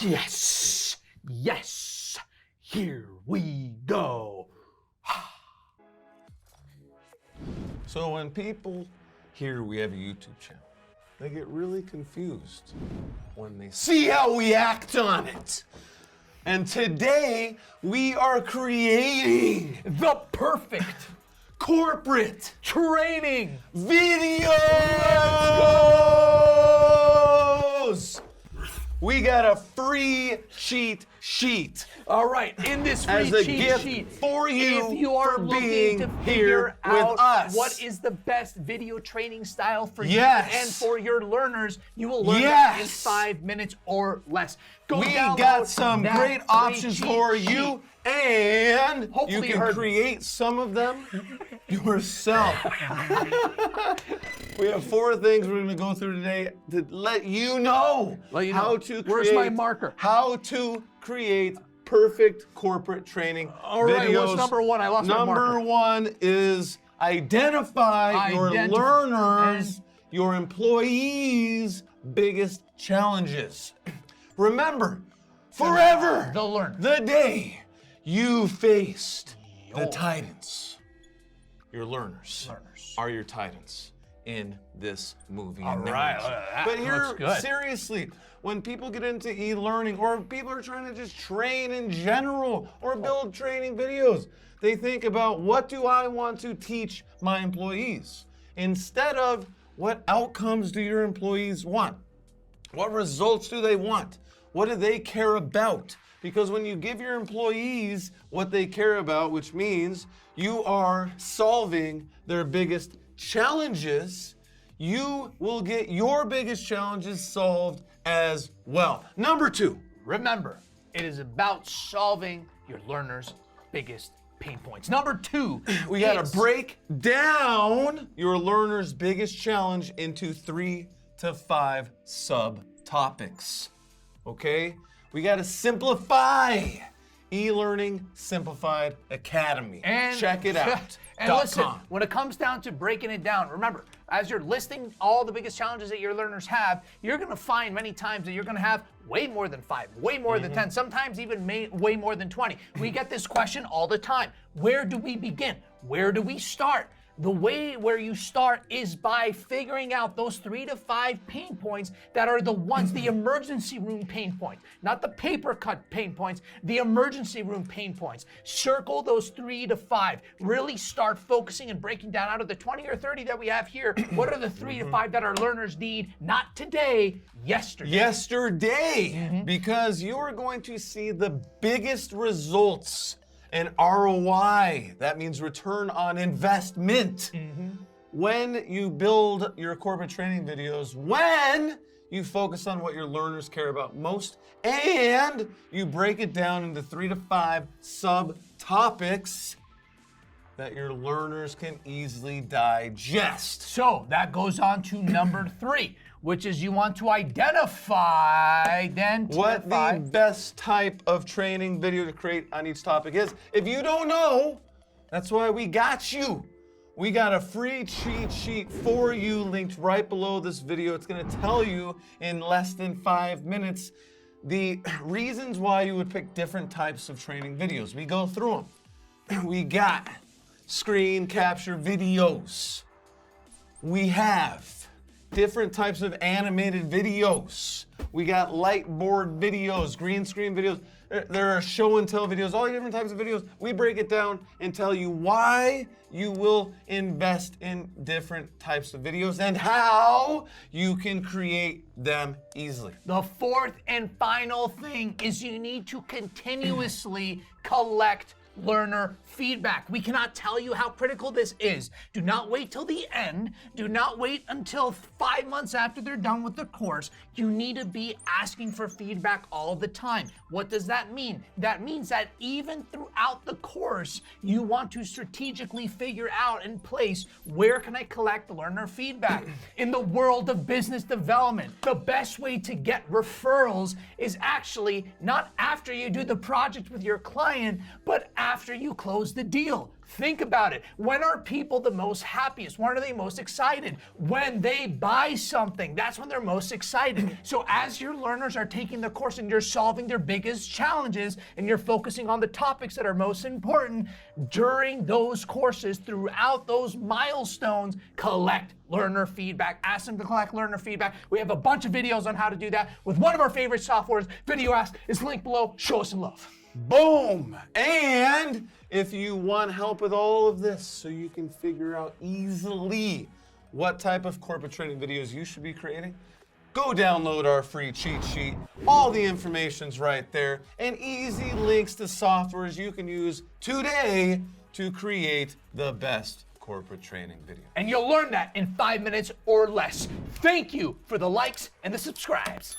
Yes, yes, here we go. So when people hear we have a YouTube channel, they get really confused when they see how we act on it. And today we are creating The perfect corporate training videos. We got a free cheat sheet. All right, in this free As a cheat gift sheet, for you if you are for looking being to here figure out with us. what is the best video training style for Yes. you and for your learners, you will learn Yes. that in 5 minutes or less. Go We download got some that great free options cheat for sheet. you, and Hopefully you you can heard me. create some of them yourself. We have 4 things we're going to go through today to let you know, how to create. Where's my marker? How to create perfect corporate training All right, videos. what's number 1? I lost my marker. Number 1 is identify your learners, your employees' biggest challenges. Remember, forever, The learner. the day you faced the titans, your learners are your titans in this movie. All and right, narrative. that But here, looks good. seriously, when people get into e-learning, or people are trying to just train in general or build training videos, they think about, what do I want to teach my employees? Instead of, what outcomes do your employees want? What results do they want? What do they care about? Because when you give your employees what they care about, which means you are solving their biggest challenges, you will get your biggest challenges solved as well. Number 2. Remember, it is about solving your learners' biggest pain points. Number 2, We gotta break down your learner's biggest challenge into 3 to 5 subtopics. Okay? We gotta simplify. eLearning Simplified Academy. And check it out. And listen, when it comes down to breaking it down, remember, as you're listing all the biggest challenges that your learners have, you're gonna find many times that you're gonna have way more than 5, way more than 10, sometimes even way more than 20. We get this question all the time. Where do we begin? Where do we start? The way where you start is by figuring out those 3 to 5 pain points that are the ones, the emergency room pain points, not the paper cut pain points, the emergency room pain points. Circle those 3 to 5. Really start focusing and breaking down out of the 20 or 30 that we have here. What are the 3 to 5 that our learners need? Not today, yesterday. Yesterday, because you're going to see the biggest results and ROI, that means return on investment, when you build your corporate training videos, when you focus on what your learners care about most, and you break it down into 3 to 5 subtopics that your learners can easily digest. So that goes on to number 3, which is you want to identify What the best type of training video to create on each topic is. If you don't know, that's why we got you. We got a free cheat sheet for you linked right below this video. It's gonna tell you in less than 5 minutes the reasons why you would pick different types of training videos. We go through them. We got screen capture videos. We have different types of animated videos. We got light board videos, green screen videos. There are show and tell videos, all different types of videos. We break it down and tell you why you will invest in different types of videos and how you can create them easily. The 4th and final thing is you need to continuously collect learner feedback. We cannot tell you how critical this is. Do not wait till the end. Do not wait until 5 months after they're done with the course. You need to be asking for feedback all the time. What does that mean? That means that even throughout the course, you want to strategically figure out and place, where can I collect learner feedback? In the world of business development, the best way to get referrals is actually not after you do the project with your client, but after after you close the deal. Think about it. When are people the most happiest? When are they most excited? When they buy something, that's when they're most excited. So as your learners are taking the course and you're solving their biggest challenges and you're focusing on the topics that are most important during those courses, throughout those milestones, collect learner feedback. Ask them to collect learner feedback. We have a bunch of videos on how to do that with one of our favorite softwares, VidIQ, is linked below. Show us some love. Boom! And if you want help with all of this so you can figure out easily what type of corporate training videos you should be creating, go download our free cheat sheet. All the information's right there, and easy links to softwares you can use today to create the best corporate training video. And you'll learn that in 5 minutes or less. Thank you for the likes and the subscribes.